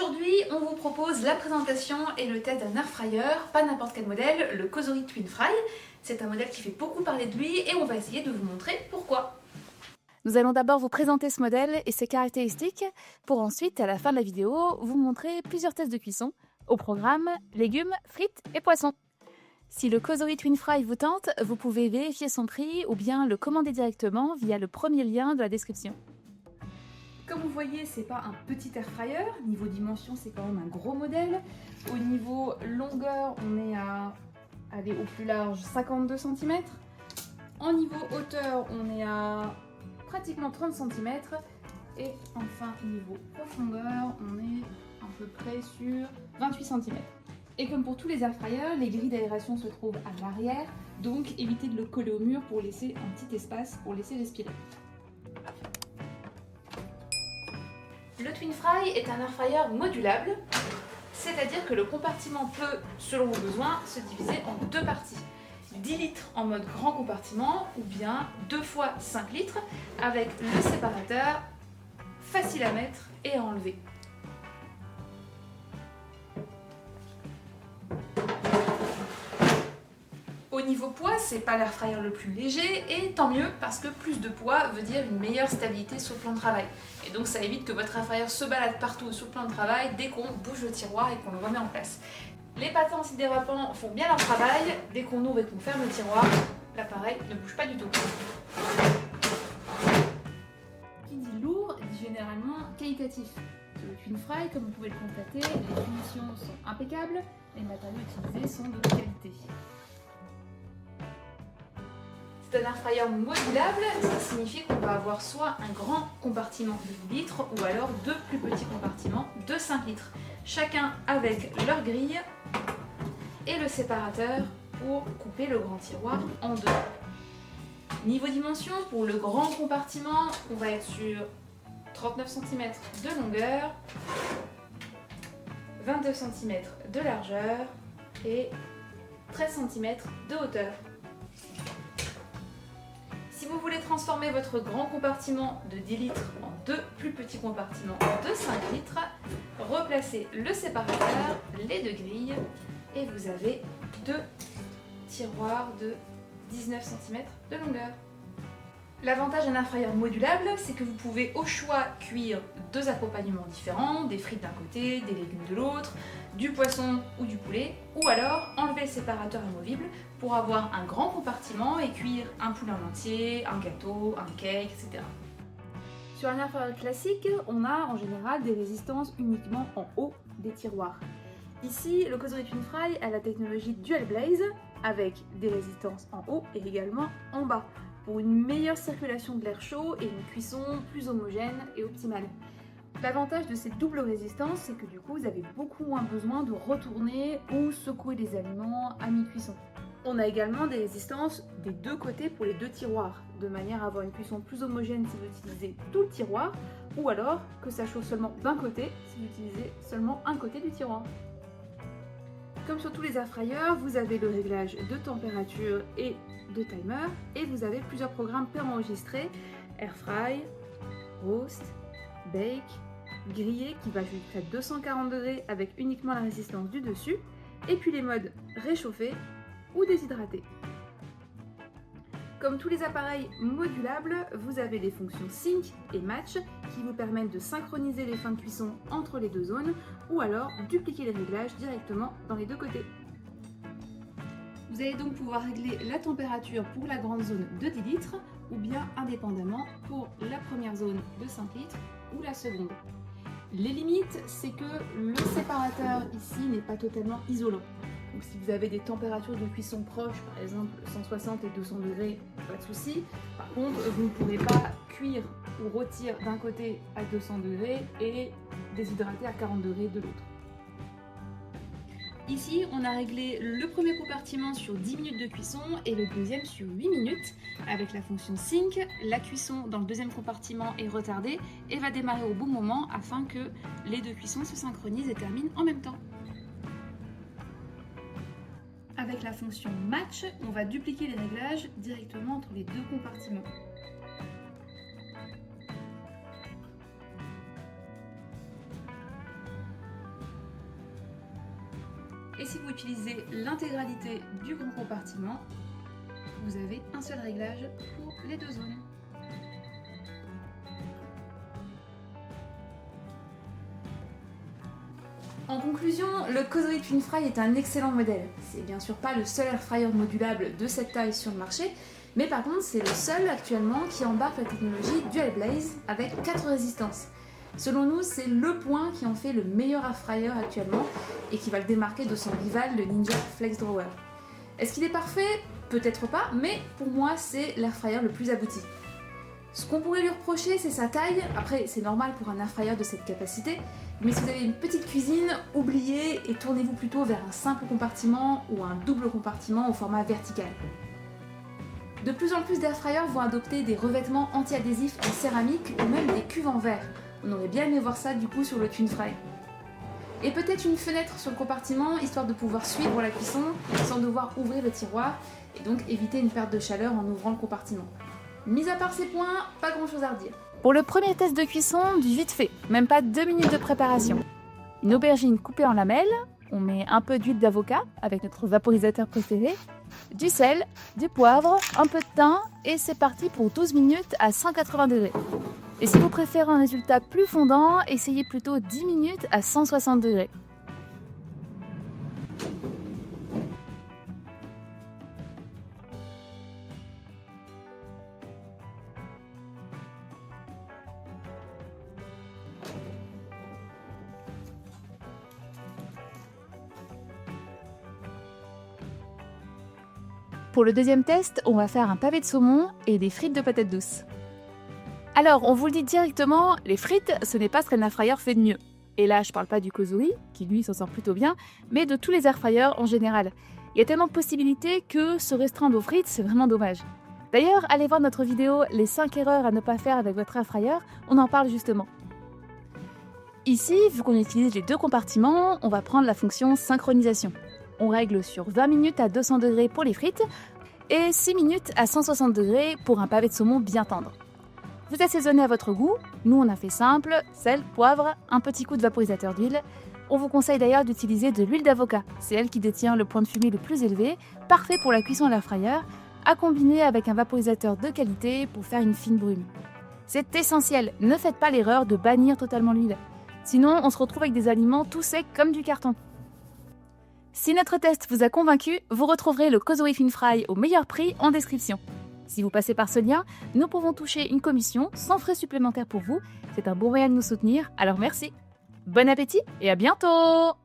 Aujourd'hui, on vous propose la présentation et le test d'un air fryer, pas n'importe quel modèle, le Cosori Twin Fry. C'est un modèle qui fait beaucoup parler de lui et on va essayer de vous montrer pourquoi. Nous allons d'abord vous présenter ce modèle et ses caractéristiques pour ensuite, à la fin de la vidéo, vous montrer plusieurs tests de cuisson. Au programme, légumes, frites et poissons. Si le Cosori Twin Fry vous tente, vous pouvez vérifier son prix ou bien le commander directement via le premier lien de la description. Comme vous voyez, c'est pas un petit air fryer. Niveau dimension, c'est quand même un gros modèle. Au niveau longueur, on est à, aller au plus large, 52 cm. En niveau hauteur, on est à pratiquement 30 cm. Et enfin, niveau profondeur, on est à peu près sur 28 cm. Et comme pour tous les air fryers, les grilles d'aération se trouvent à l'arrière, donc évitez de le coller au mur pour laisser un petit espace pour laisser respirer. Le Twin Fry est un air fryer modulable, c'est-à-dire que le compartiment peut, selon vos besoins, se diviser en deux parties. 10 litres en mode grand compartiment ou bien 2 fois 5 litres avec le séparateur facile à mettre et à enlever. Au niveau poids, c'est pas l'air fryer le plus léger et tant mieux parce que plus de poids veut dire une meilleure stabilité sur le plan de travail. Et donc ça évite que votre air fryer se balade partout sur le plan de travail dès qu'on bouge le tiroir et qu'on le remet en place. Les patins antidérapants font bien leur travail, dès qu'on ouvre et qu'on ferme le tiroir, l'appareil ne bouge pas du tout. Qui dit lourd dit généralement qualitatif. Sur le Twin Fry, comme vous pouvez le constater, les finitions sont impeccables, les matériaux utilisés sont de qualité. C'est un air fryer modulable, ça signifie qu'on va avoir soit un grand compartiment de 10 litres ou alors deux plus petits compartiments de 5 litres, chacun avec leur grille et le séparateur pour couper le grand tiroir en deux. Niveau dimension, pour le grand compartiment, on va être sur 39 cm de longueur, 22 cm de largeur et 13 cm de hauteur. Si vous voulez transformer votre grand compartiment de 10 litres en deux plus petits compartiments de 5 litres, replacez le séparateur, les deux grilles et vous avez deux tiroirs de 19 cm de longueur. L'avantage d'un air fryer modulable, c'est que vous pouvez au choix cuire deux accompagnements différents, des frites d'un côté, des légumes de l'autre, du poisson ou du poulet, ou alors enlever le séparateur amovible pour avoir un grand compartiment et cuire un poulet en entier, un gâteau, un cake, etc. Sur un air fryer classique, on a en général des résistances uniquement en haut des tiroirs. Ici, le Cosori Twin Fry a la technologie Dual Blaze avec des résistances en haut et également en bas, pour une meilleure circulation de l'air chaud et une cuisson plus homogène et optimale. L'avantage de ces doubles résistances, c'est que du coup, vous avez beaucoup moins besoin de retourner ou secouer les aliments à mi-cuisson. On a également des résistances des deux côtés pour les deux tiroirs, de manière à avoir une cuisson plus homogène si vous utilisez tout le tiroir, ou alors que ça chauffe seulement d'un côté si vous utilisez seulement un côté du tiroir. Comme sur tous les air fryers, vous avez le réglage de température et de timer et vous avez plusieurs programmes préenregistrés: air fry, roast, bake, grillé qui va jusqu'à 240 degrés avec uniquement la résistance du dessus, et puis les modes réchauffé ou déshydraté. Comme tous les appareils modulables, vous avez les fonctions sync et match qui vous permettent de synchroniser les fins de cuisson entre les deux zones ou alors dupliquer les réglages directement dans les deux côtés. Vous allez donc pouvoir régler la température pour la grande zone de 10 litres ou bien indépendamment pour la première zone de 5 litres ou la seconde. Les limites, c'est que le séparateur ici n'est pas totalement isolant. Donc si vous avez des températures de cuisson proches, par exemple 160 et 200 degrés, pas de souci. Par contre, vous ne pourrez pas cuire ou rôtir d'un côté à 200 degrés et déshydrater à 40 degrés de l'autre. Ici, on a réglé le premier compartiment sur 10 minutes de cuisson et le deuxième sur 8 minutes. Avec la fonction sync, la cuisson dans le deuxième compartiment est retardée et va démarrer au bon moment afin que les deux cuissons se synchronisent et terminent en même temps. Avec la fonction match, on va dupliquer les réglages directement entre les deux compartiments. Et si vous utilisez l'intégralité du grand compartiment, vous avez un seul réglage pour les deux zones. En conclusion, le Causerie TwinFry est un excellent modèle. C'est bien sûr pas le seul air fryer modulable de cette taille sur le marché, mais par contre c'est le seul actuellement qui embarque la technologie Dual Blaze avec 4 résistances. Selon nous, c'est le point qui en fait le meilleur air fryer actuellement et qui va le démarquer de son rival, le Ninja Flex Drawer. Est-ce qu'il est parfait? Peut-être pas, mais pour moi c'est l'air fryer le plus abouti. Ce qu'on pourrait lui reprocher, c'est sa taille. Après, c'est normal pour un air fryer de cette capacité, mais si vous avez une petite cuisine, oubliez et tournez-vous plutôt vers un simple compartiment ou un double compartiment au format vertical. De plus en plus d'air fryers vont adopter des revêtements anti-adhésifs en céramique ou même des cuves en verre. On aurait bien aimé voir ça du coup sur le TwinFry. Et peut-être une fenêtre sur le compartiment, histoire de pouvoir suivre la cuisson sans devoir ouvrir le tiroir, et donc éviter une perte de chaleur en ouvrant le compartiment. Mis à part ces points, pas grand chose à redire. Pour le premier test de cuisson, du vite fait, même pas 2 minutes de préparation. Une aubergine coupée en lamelles, on met un peu d'huile d'avocat avec notre vaporisateur préféré, du sel, du poivre, un peu de thym et c'est parti pour 12 minutes à 180 degrés. Et si vous préférez un résultat plus fondant, essayez plutôt 10 minutes à 160 degrés. Pour le deuxième test, on va faire un pavé de saumon et des frites de patates douces. Alors, on vous le dit directement, les frites, ce n'est pas ce qu'un air fryer fait de mieux. Et là, je parle pas du Causerie, qui lui s'en sort plutôt bien, mais de tous les air fryers en général. Il y a tellement de possibilités que se restreindre aux frites, c'est vraiment dommage. D'ailleurs, allez voir notre vidéo « Les 5 erreurs à ne pas faire avec votre air fryer », on en parle justement. Ici, vu qu'on utilise les deux compartiments, on va prendre la fonction synchronisation. On règle sur 20 minutes à 200 degrés pour les frites et 6 minutes à 160 degrés pour un pavé de saumon bien tendre. Vous assaisonnez à votre goût, nous on a fait simple, sel, poivre, un petit coup de vaporisateur d'huile. On vous conseille d'ailleurs d'utiliser de l'huile d'avocat, c'est elle qui détient le point de fumée le plus élevé, parfait pour la cuisson à l'air fryer, à combiner avec un vaporisateur de qualité pour faire une fine brume. C'est essentiel, ne faites pas l'erreur de bannir totalement l'huile, sinon on se retrouve avec des aliments tout secs comme du carton. Si notre test vous a convaincu, vous retrouverez le Causerie TwinFry au meilleur prix en description. Si vous passez par ce lien, nous pouvons toucher une commission sans frais supplémentaires pour vous. C'est un bon moyen de nous soutenir, alors merci. Bon appétit et à bientôt!